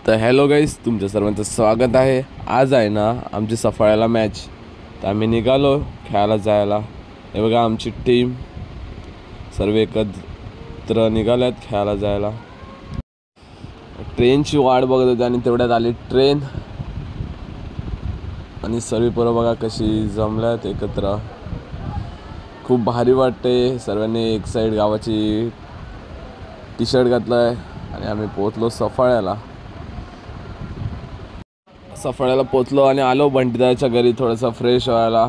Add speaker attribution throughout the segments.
Speaker 1: तर hello guys, तुमच्या सर्वांचं स्वागत आहे। आज आहे ना आमची सफाळ्याला मॅच, तर आम्ही निघालो खेळायला जायला। हे बघा आमची टीम सर्व एकत्र निघाल्यात खेळायला जायला। ट्रेनची वाट बघत होते आणि तेवढ्यात आली ट्रेन आणि सर्व पोरं बघा कशी जमल्यात एकत्र। खूप भारी वाटते। सर्वांनी एक साईड गावाची टी शर्ट घातलाय आणि आम्ही पोहोचलो सफाळ्याला पोचलो आणि आलो बंटीदाच्या घरी थोडंसं फ्रेश व्हायला।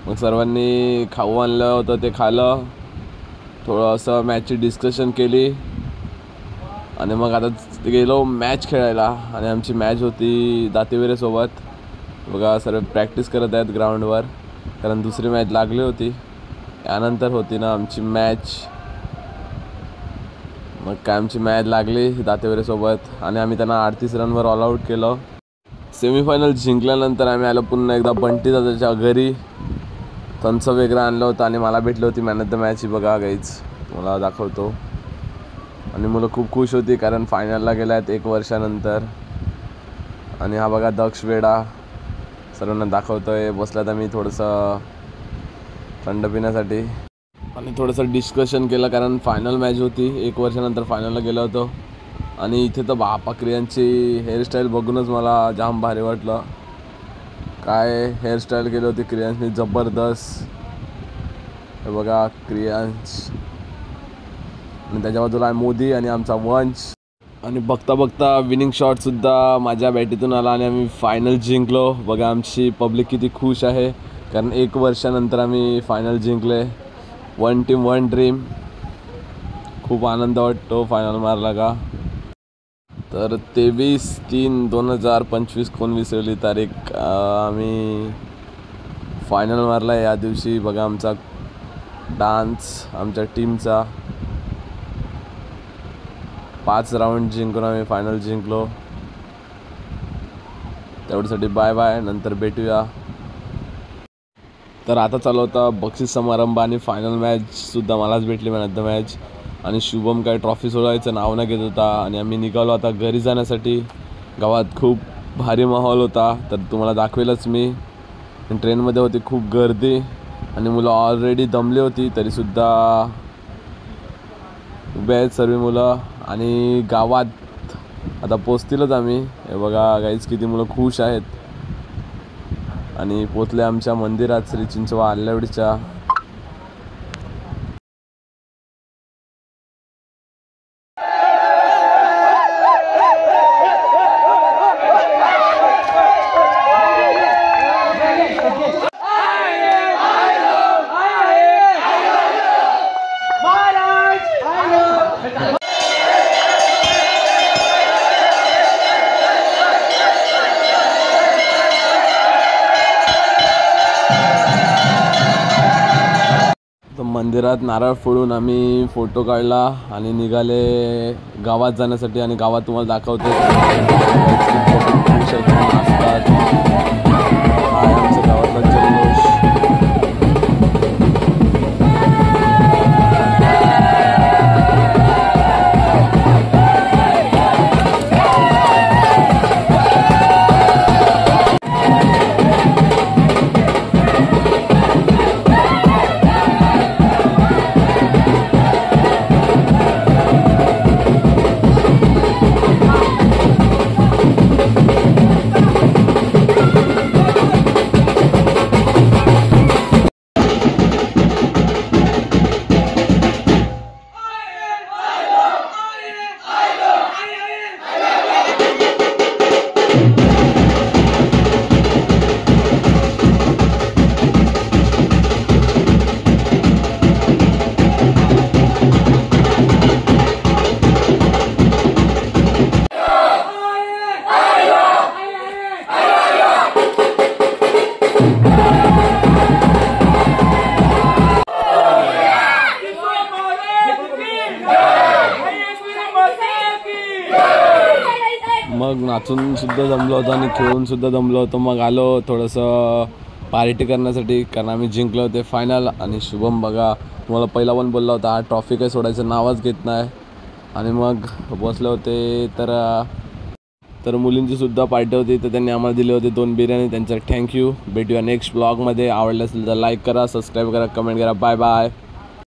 Speaker 1: मग सर्वांनी खाऊ आणलं होतं ते खाल्लं, थोडंसं मॅचची डिस्कशन केली आणि मग आता गेलो मॅच खेळायला। आणि आमची मॅच होती दातेवेरेसोबत। बघा सर्व प्रॅक्टिस करत आहेत ग्राउंडवर, कारण दुसरी मॅच लागली होती। त्यानंतर होती ना आमची मॅच। मग काय आमची मॅच लागली दातेवेरेसोबत आणि आम्ही त्यांना 38 रनवर ऑल आऊट केलं। सेमीफायनल जिंकल्यानंतर आम्ही आलो पुन्हा एकदा बंटी दादाच्या घरी। त्यांचं वेगळं आणलं होतं आणि मला भेटली होती मॅन ऑफ द मॅच। बघा गाईज, मला दाखवतो। आणि मुलं खूप खुश होती कारण फायनलला गेल्या आहेत 1 वर्षानंतर। आणि हा बघा दक्ष वेडा सर्वांना दाखवतोय। बसल्यात आम्ही थोडंसं थंड पिण्यासाठी आणि थोडंसं डिस्कशन केलं, कारण फायनल मॅच होती। 1 वर्षानंतर फायनलला गेलो होतो। आणि इथे तर बापा क्रियांची हेअरस्टाईल बघूनच मला जाम भारी वाटलं। काय हेअरस्टाईल केली होती क्रियांशनी, जबरदस्त। हे बघा क्रियांश आणि त्याच्या बाजूला आहे मोदी आणि आमचा वंश। आणि बघता बघता विनिंग शॉटसुद्धा माझ्या बॅटीतून आला आणि आम्ही फायनल जिंकलो। बघा आमची पब्लिक किती खुश आहे, कारण 1 वर्षानंतर आम्ही फायनल जिंकले। 1 टीम 1 ड्रीम। खूप आनंद वाटतो फायनल मारला का। तर 23/3/2025 कोण विसरली तारीख, आम्ही फायनल मारला या दिवशी। बघा आमचा डान्स आमच्या टीमचा 5 राऊंड जिंकून आम्ही फायनल जिंकलो। तेवढ्यासाठी बाय बाय, नंतर भेटूया। तर आता चालू होता बक्षीस समारंभ आणि फायनल मॅचसुद्धा मलाच भेटली मॅन ऑफ द मॅच। आणि शुभम काय ट्रॉफी सोडायचं नाव नाही घेत होता आणि आम्ही निघालो आता घरी जाण्यासाठी। गावात खूप भारी माहोल होता, तर तुम्हाला दाखवेलच मी। ट्रेनमध्ये होती खूप गर्दी आणि मुलं ऑलरेडी दमली होती, तरीसुद्धा उभे आहेत सर्व मुलं। आणि गावात आता पोचतीलच आम्ही। हे बघा गाईज किती मुलं खुश आहेत। आणि पोचले आमच्या मंदिरात श्री चिंचवा आल्लवडीच्या। मंदिरात नारळ फोडून आम्ही फोटो काढला आणि निघाले गावात जाण्यासाठी। आणि गावात तुम्हाला दाखवतो असतात। हा आमच्या गावातला जल्लोष। मग नाचून सुद्धा जमलो होतो आणि खेळून सुद्धा जमलो होतो। मग आलो थोडंसं पार्टी करण्यासाठी, कारण आम्ही जिंकलो होते फायनल। आणि शुभम बघा तुम्हाला पहिला पण बोलला होता, हा ट्रॉफी काही सोडायचं नावच घेत नाही। आणि मग बसले होते, तर तर मुलींची सुद्धा पार्टी होती, तर त्यांनी आम्हाला दिले होते 2 बिर्याणी. त्यांचं थँक्यू. भेटूया नेक्स्ट ब्लॉगमध्ये. आवडलं असेल तर लाईक करा, सबस्क्राईब करा, कमेंट करा. Bye bye.